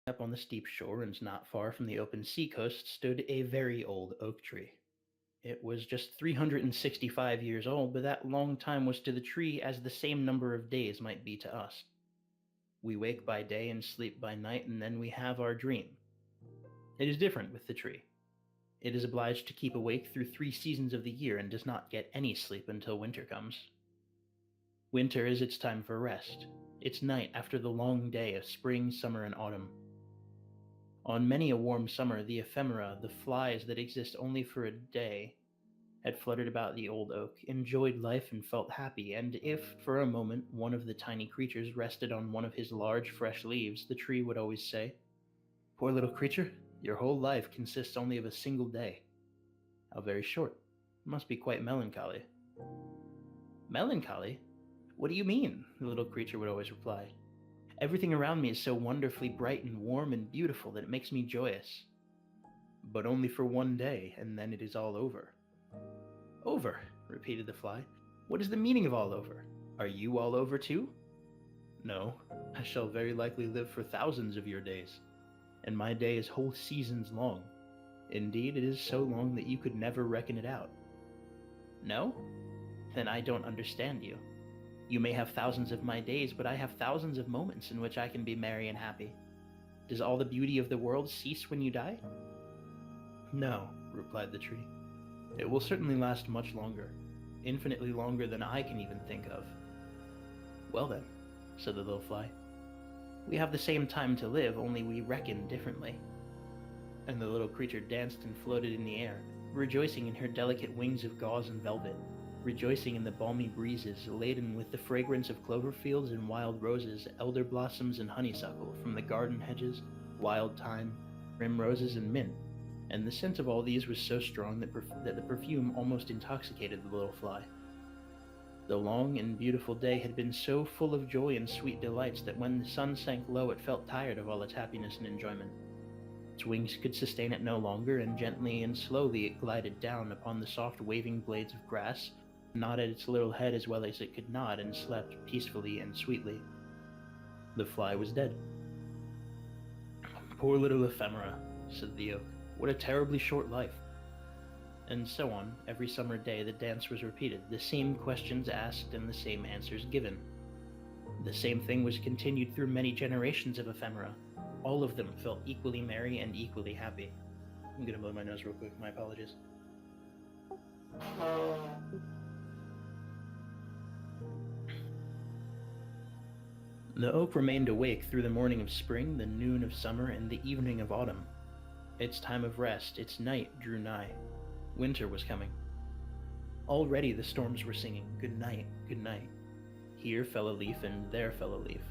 Up on the steep shore and not far from the open seacoast stood a very old oak tree. It was just 365 years old, but that long time was to the tree as the same number of days might be to us. We wake by day and sleep by night, and then we have our dream. It is different with the tree. It is obliged to keep awake through 3 seasons of the year and does not get any sleep until winter comes. Winter is its time for rest, its night after the long day of spring, summer, and autumn. On many a warm summer, the ephemera, the flies that exist only for a day, had fluttered about the old oak, enjoyed life and felt happy, and if, for a moment, one of the tiny creatures rested on one of his large, fresh leaves, the tree would always say, "Poor little creature, your whole life consists only of a single day. How very short. It must be quite melancholy." "Melancholy? What do you mean?" the little creature would always reply. "Everything around me is so wonderfully bright and warm and beautiful that it makes me joyous." "But only for one day, and then it is all over." "Over?" repeated the fly. "What is the meaning of all over? Are you all over too?" "No, I shall very likely live for thousands of your days, and my day is whole seasons long. Indeed, it is so long that you could never reckon it out." "No? Then I don't understand you. You may have thousands of my days, but I have thousands of moments in which I can be merry and happy. Does all the beauty of the world cease when you die?" "No," replied the tree. "It will certainly last much longer, infinitely longer than I can even think of." "Well then," said the little fly, "we have the same time to live, only we reckon differently." And the little creature danced and floated in the air, rejoicing in her delicate wings of gauze and velvet, rejoicing in the balmy breezes laden with the fragrance of clover fields and wild roses, elder blossoms and honeysuckle from the garden hedges, wild thyme, primroses and mint, and the scent of all these was so strong that the perfume almost intoxicated the little fly. The long and beautiful day had been so full of joy and sweet delights that when the sun sank low it felt tired of all its happiness and enjoyment. Its wings could sustain it no longer, and gently and slowly it glided down upon the soft waving blades of grass, nodded its little head as well as it could nod, and slept peacefully and sweetly. The fly was dead. "Poor little ephemera," said the oak. "What a terribly short life." And so on, every summer day the dance was repeated, the same questions asked and the same answers given. The same thing was continued through many generations of ephemera. All of them felt equally merry and equally happy. I'm gonna blow my nose real quick, my apologies. The oak remained awake through the morning of spring, the noon of summer, and the evening of autumn. Its time of rest, its night, drew nigh. Winter was coming. Already the storms were singing, "Good night, good night." Here fell a leaf and there fell a leaf.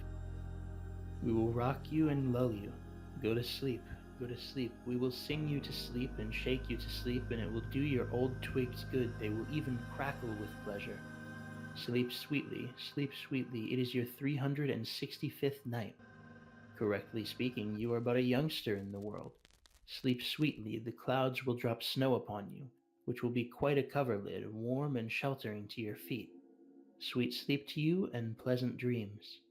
"We will rock you and lull you. Go to sleep, go to sleep. We will sing you to sleep and shake you to sleep, and it will do your old twigs good. They will even crackle with pleasure. Sleep sweetly, sleep sweetly. It is your 365th night. Correctly speaking, you are but a youngster in the world. Sleep sweetly, the clouds will drop snow upon you, which will be quite a coverlid, warm and sheltering to your feet. Sweet sleep to you and pleasant dreams."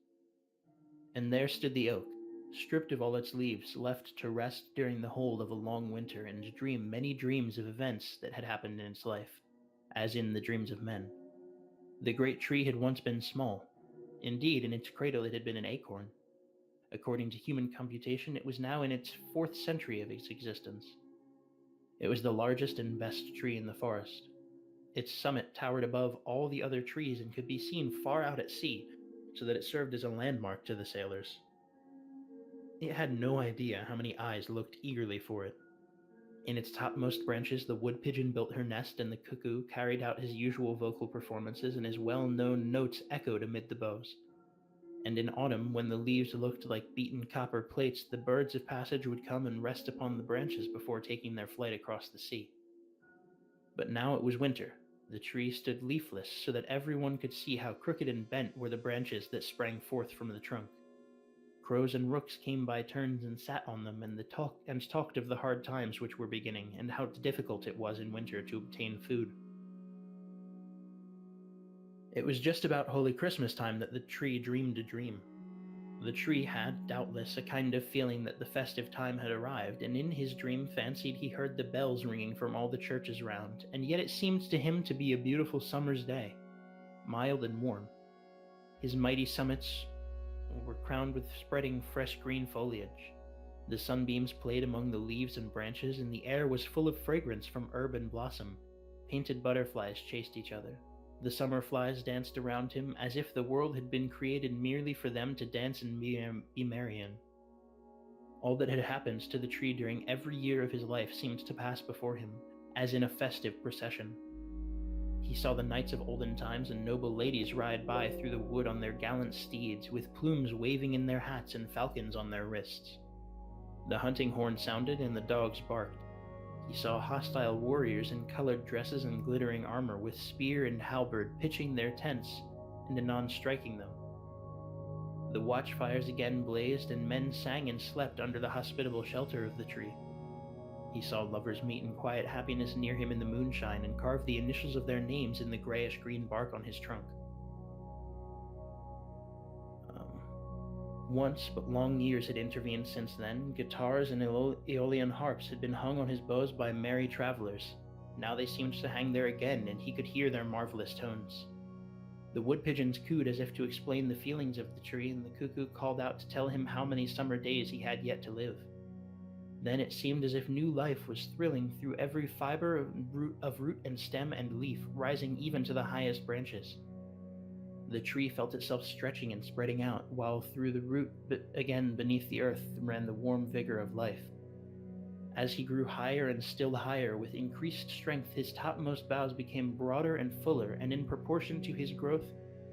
And there stood the oak, stripped of all its leaves, left to rest during the whole of a long winter and dream many dreams of events that had happened in its life, as in the dreams of men. The great tree had once been small. Indeed, in its cradle it had been an acorn. According to human computation, it was now in its 4th century of its existence. It was the largest and best tree in the forest. Its summit towered above all the other trees and could be seen far out at sea, so that it served as a landmark to the sailors. It had no idea how many eyes looked eagerly for it. In its topmost branches the wood pigeon built her nest, and the cuckoo carried out his usual vocal performances, and his well-known notes echoed amid the boughs. And in autumn, when the leaves looked like beaten copper plates, the birds of passage would come and rest upon the branches before taking their flight across the sea. But now it was winter. The tree stood leafless, so that everyone could see how crooked and bent were the branches that sprang forth from the trunk. Crows and rooks came by turns and sat on them, and talked of the hard times which were beginning, and how difficult it was in winter to obtain food. It was just about Holy Christmas time that the tree dreamed a dream. The tree had, doubtless, a kind of feeling that the festive time had arrived, and in his dream fancied he heard the bells ringing from all the churches round, and yet it seemed to him to be a beautiful summer's day, mild and warm. His mighty summits were crowned with spreading fresh green foliage. The sunbeams played among the leaves and branches, and the air was full of fragrance from herb and blossom. Painted butterflies chased each other. The summer flies danced around him as if the world had been created merely for them to dance and be merry in. All that had happened to the tree during every year of his life seemed to pass before him, as in a festive procession. He saw the knights of olden times and noble ladies ride by through the wood on their gallant steeds, with plumes waving in their hats and falcons on their wrists. The hunting horn sounded and the dogs barked. He saw hostile warriors in colored dresses and glittering armor, with spear and halberd pitching their tents and anon striking them. The watchfires again blazed, and men sang and slept under the hospitable shelter of the tree. He saw lovers meet in quiet happiness near him in the moonshine and carve the initials of their names in the grayish-green bark on his trunk. Once, but long years had intervened since then. Guitars and Aeolian harps had been hung on his bows by merry travelers. Now they seemed to hang there again, and he could hear their marvelous tones. The wood pigeons cooed as if to explain the feelings of the tree, and the cuckoo called out to tell him how many summer days he had yet to live. Then it seemed as if new life was thrilling through every fiber of root and stem and leaf, rising even to the highest branches. The tree felt itself stretching and spreading out, while through the root, but again beneath the earth, ran the warm vigor of life. As he grew higher and still higher, with increased strength, his topmost boughs became broader and fuller, and in proportion to his growth,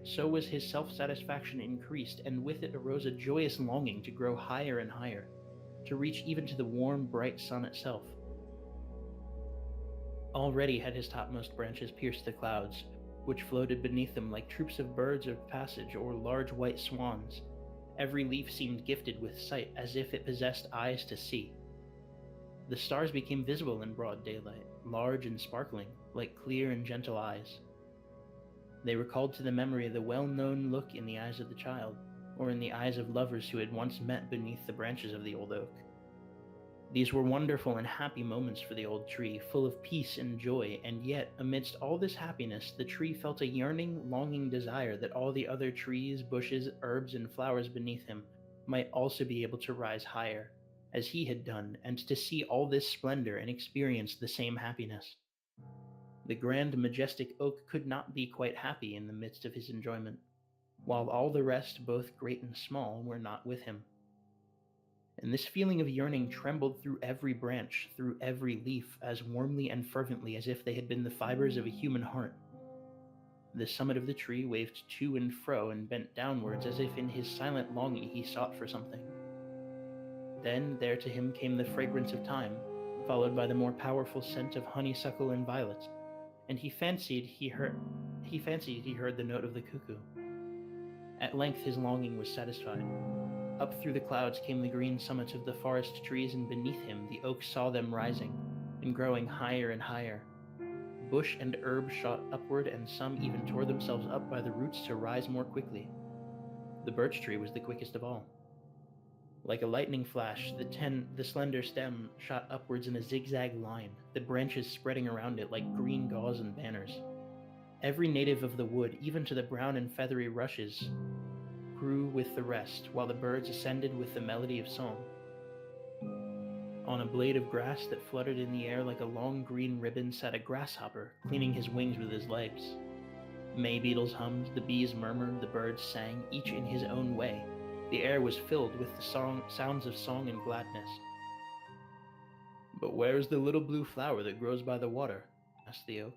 so was his self-satisfaction increased, and with it arose a joyous longing to grow higher and higher, to reach even to the warm, bright sun itself. Already had his topmost branches pierced the clouds, which floated beneath them like troops of birds of passage or large white swans. Every leaf seemed gifted with sight, as if it possessed eyes to see. The stars became visible in broad daylight, large and sparkling, like clear and gentle eyes. They recalled to the memory the well-known look in the eyes of the child, or in the eyes of lovers who had once met beneath the branches of the old oak. These were wonderful and happy moments for the old tree, full of peace and joy, and yet, amidst all this happiness, the tree felt a yearning, longing desire that all the other trees, bushes, herbs, and flowers beneath him might also be able to rise higher, as he had done, and to see all this splendor and experience the same happiness. The grand, majestic oak could not be quite happy in the midst of his enjoyment, while all the rest, both great and small, were not with him. And this feeling of yearning trembled through every branch, through every leaf, as warmly and fervently as if they had been the fibers of a human heart. The summit of the tree waved to and fro and bent downwards, as if in his silent longing he sought for something. Then there to him came the fragrance of thyme, followed by the more powerful scent of honeysuckle and violet, and he fancied he heard the note of the cuckoo. At length his longing was satisfied. Up through the clouds came the green summits of the forest trees, and beneath him the oak saw them rising, and growing higher and higher. Bush and herb shot upward, and some even tore themselves up by the roots to rise more quickly. The birch tree was the quickest of all. Like a lightning flash, the slender stem shot upwards in a zigzag line, the branches spreading around it like green gauze and banners. Every native of the wood, even to the brown and feathery rushes, grew with the rest, while the birds ascended with the melody of song. On a blade of grass that fluttered in the air like a long green ribbon sat a grasshopper, cleaning his wings with his legs. May beetles hummed, the bees murmured, the birds sang, each in his own way. The air was filled with the sounds of song and gladness. "But where is the little blue flower that grows by the water?" asked the oak.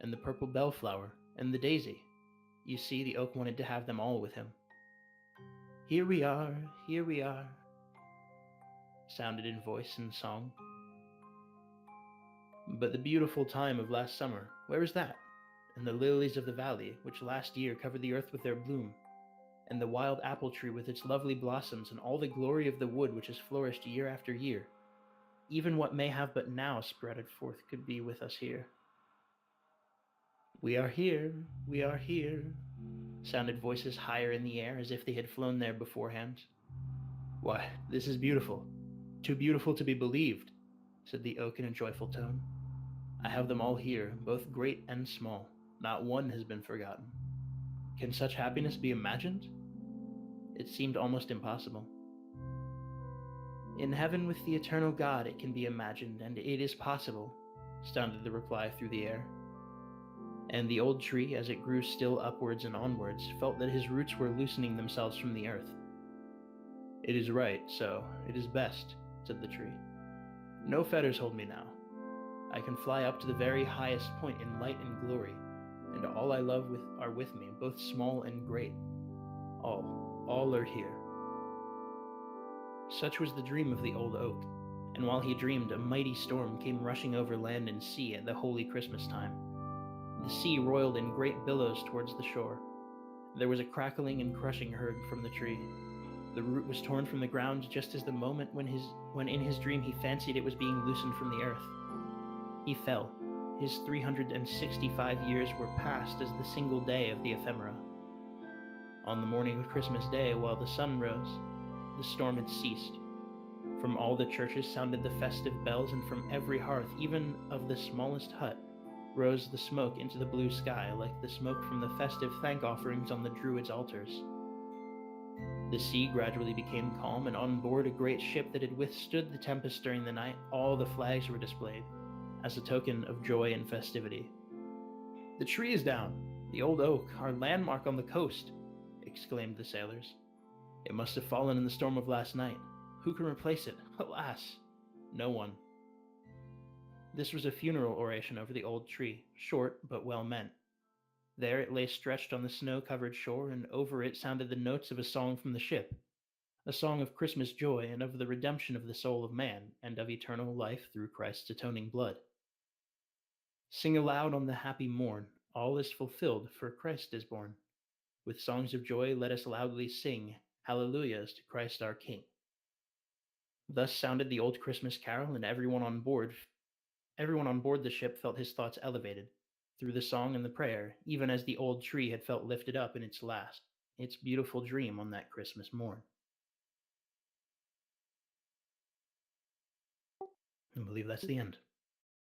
"And the purple bellflower, and the daisy?" You see, the oak wanted to have them all with him. Here we are," sounded in voice and song. "But the beautiful time of last summer, where is that? And the lilies of the valley, which last year covered the earth with their bloom? And the wild apple tree with its lovely blossoms, and all the glory of the wood which has flourished year after year? Even what may have but now sprouted forth could be with us here." We are here," sounded voices higher in the air as if they had flown there beforehand. "Why, this is beautiful. Too beautiful to be believed," said the oak in a joyful tone. "I have them all here, both great and small. Not one has been forgotten. Can such happiness be imagined?" It seemed almost impossible. "In heaven with the eternal God it can be imagined, and it is possible," sounded the reply through the air. And the old tree, as it grew still upwards and onwards, felt that his roots were loosening themselves from the earth. "It is right, so it is best," said the tree. "No fetters hold me now. I can fly up to the very highest point in light and glory, and all I love are with me, both small and great. All are here." Such was the dream of the old oak, and while he dreamed, a mighty storm came rushing over land and sea at the holy Christmas time. The sea roiled in great billows towards the shore. There was a crackling and crushing heard from the tree. The root was torn from the ground just as the moment when in his dream he fancied it was being loosened from the earth. He fell. His 365 years were past as the single day of the ephemera. On the morning of Christmas Day, while the sun rose, the storm had ceased. From all the churches sounded the festive bells, and from every hearth, even of the smallest hut, rose the smoke into the blue sky, like the smoke from the festive thank offerings on the Druids' altars. The sea gradually became calm, and on board a great ship that had withstood the tempest during the night, all the flags were displayed, as a token of joy and festivity. "The tree is down! The old oak, our landmark on the coast!" exclaimed the sailors. "It must have fallen in the storm of last night. Who can replace it? Alas! No one." This was a funeral oration over the old tree, short but well meant. There it lay stretched on the snow-covered shore, and over it sounded the notes of a song from the ship, a song of Christmas joy and of the redemption of the soul of man, and of eternal life through Christ's atoning blood. "Sing aloud on the happy morn, all is fulfilled, for Christ is born. With songs of joy let us loudly sing, hallelujahs to Christ our King." Thus sounded the old Christmas carol, and everyone on board the ship felt his thoughts elevated, through the song and the prayer, even as the old tree had felt lifted up in its beautiful dream on that Christmas morn. I believe that's the end.